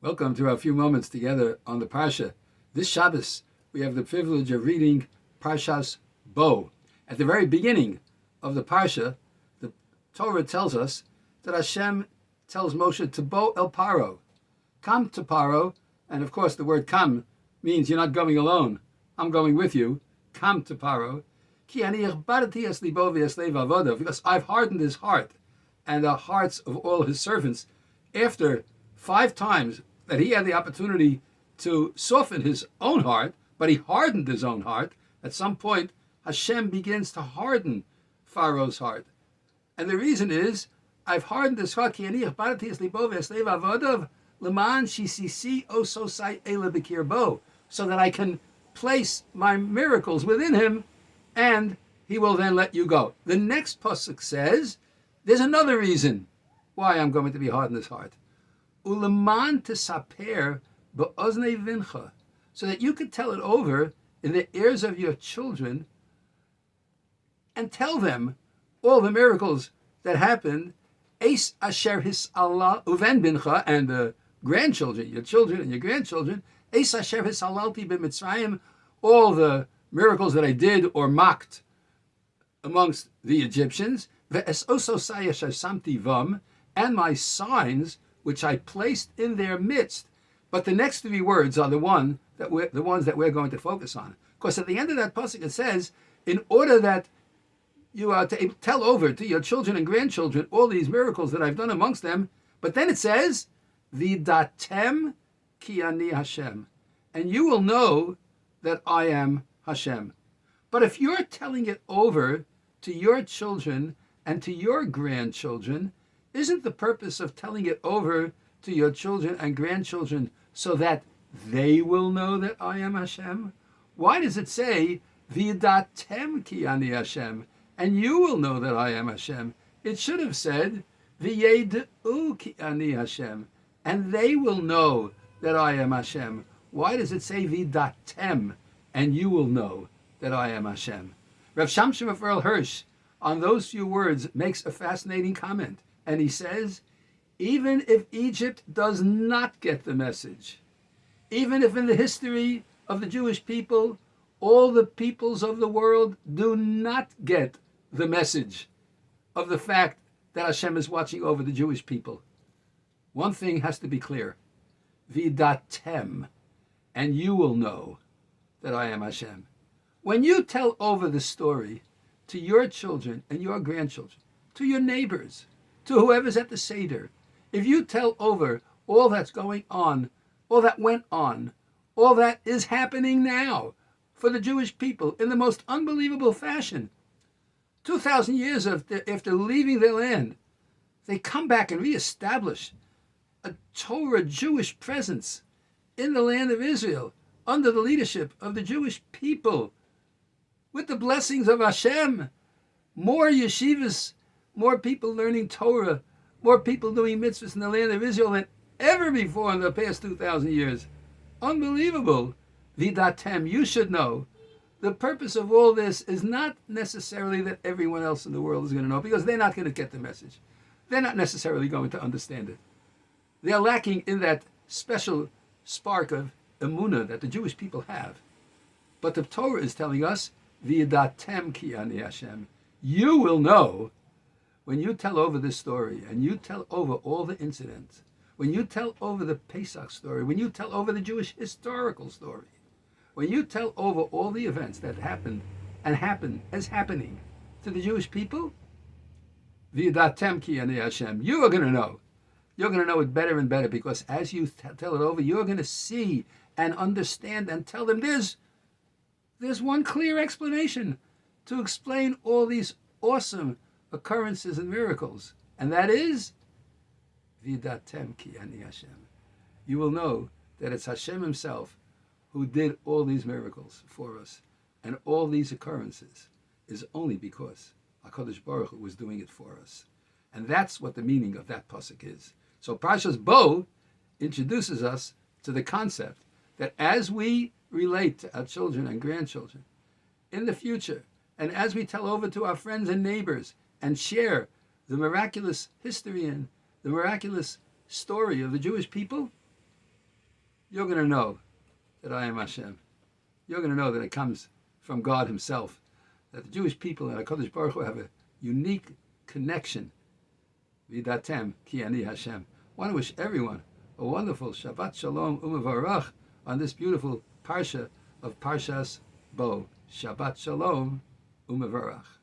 Welcome to our few moments together on the Parsha. This Shabbos, we have the privilege of reading Parshas Bo. At the very beginning of the Parsha, the Torah tells us that Hashem tells Moshe to Bo el Paro. Come to Paro, and of course the word come means you're not going alone. I'm going with you. Come to Paro. Because I've hardened his heart and the hearts of all his servants after 5 times that he had the opportunity to soften his own heart, but he hardened his own heart. At some point, Hashem begins to harden Pharaoh's heart. And the reason is, I've hardened his heart, so that I can place my miracles within him, and he will then let you go. The next pasuk says, there's another reason why I'm going to be hardened his heart. Uleman tesaper ba'oznei vincha, so that you could tell it over in the ears of your children and tell them all the miracles that happened. Eis asher his Allah uven bincha, and the grandchildren, your children and your grandchildren. Eis asher his halalti b'Mitzrayim, all the miracles that I did or mocked amongst the Egyptians. Ve'es oso sayash samti vam, and my signs which I placed in their midst. But the next 3 words are the ones that we're going to focus on. Because at the end of that pasuk it says, in order that you are to tell over to your children and grandchildren all these miracles that I've done amongst them. But then it says, Vidatem ki ani Hashem, and you will know that I am Hashem. But if you're telling it over to your children and to your grandchildren, isn't the purpose of telling it over to your children and grandchildren so that they will know that I am Hashem? Why does it say, V'yidatem ki ani Hashem, and you will know that I am Hashem? It should have said, V'yedu ki ani Hashem, and they will know that I am Hashem. Why does it say, V'yidatem, and you will know that I am Hashem? Rav Shamshon of Earl Hirsch, on those few words, makes a fascinating comment. And he says, even if Egypt does not get the message, even if in the history of the Jewish people, all the peoples of the world do not get the message of the fact that Hashem is watching over the Jewish people, one thing has to be clear. Vidatem, and you will know that I am Hashem. When you tell over the story to your children and your grandchildren, to your neighbors, to whoever's at the Seder, if you tell over all that's going on, all that went on, all that is happening now for the Jewish people in the most unbelievable fashion, 2,000 years after leaving their land, they come back and reestablish a Torah Jewish presence in the land of Israel under the leadership of the Jewish people, with the blessings of Hashem, more yeshivas, more people learning Torah, more people doing mitzvahs in the land of Israel than ever before in the past 2,000 years. Unbelievable. Vidatem, you should know. The purpose of all this is not necessarily that everyone else in the world is going to know, because they're not going to get the message. They're not necessarily going to understand it. They're lacking in that special spark of emunah that the Jewish people have. But the Torah is telling us, Vidatem ki ani Hashem. You will know. When you tell over this story, and you tell over all the incidents, when you tell over the Pesach story, when you tell over the Jewish historical story, when you tell over all the events that happened and happen as happening to the Jewish people, V'yidatem ki ani Hashem, you are going to know. You're going to know it better and better, because as you tell it over, you're going to see and understand and tell them there's one clear explanation to explain all these awesome occurrences and miracles, and that is Vidatem ki ani Hashem. You will know that it's Hashem himself who did all these miracles for us, and all these occurrences is only because HaKadosh Baruch Hu was doing it for us. And that's what the meaning of that pasuk is. So Parshas Bo introduces us to the concept that as we relate to our children and grandchildren in the future, and as we tell over to our friends and neighbors and share the miraculous history and the miraculous story of the Jewish people, you're going to know that I am Hashem. You're going to know that it comes from God Himself. That the Jewish people and HaKadosh Baruch Hu have a unique connection. Vidatem ki ani Hashem. I want to wish everyone a wonderful Shabbat Shalom Umevarach on this beautiful Parsha of Parshas Bo. Shabbat Shalom Umevarach.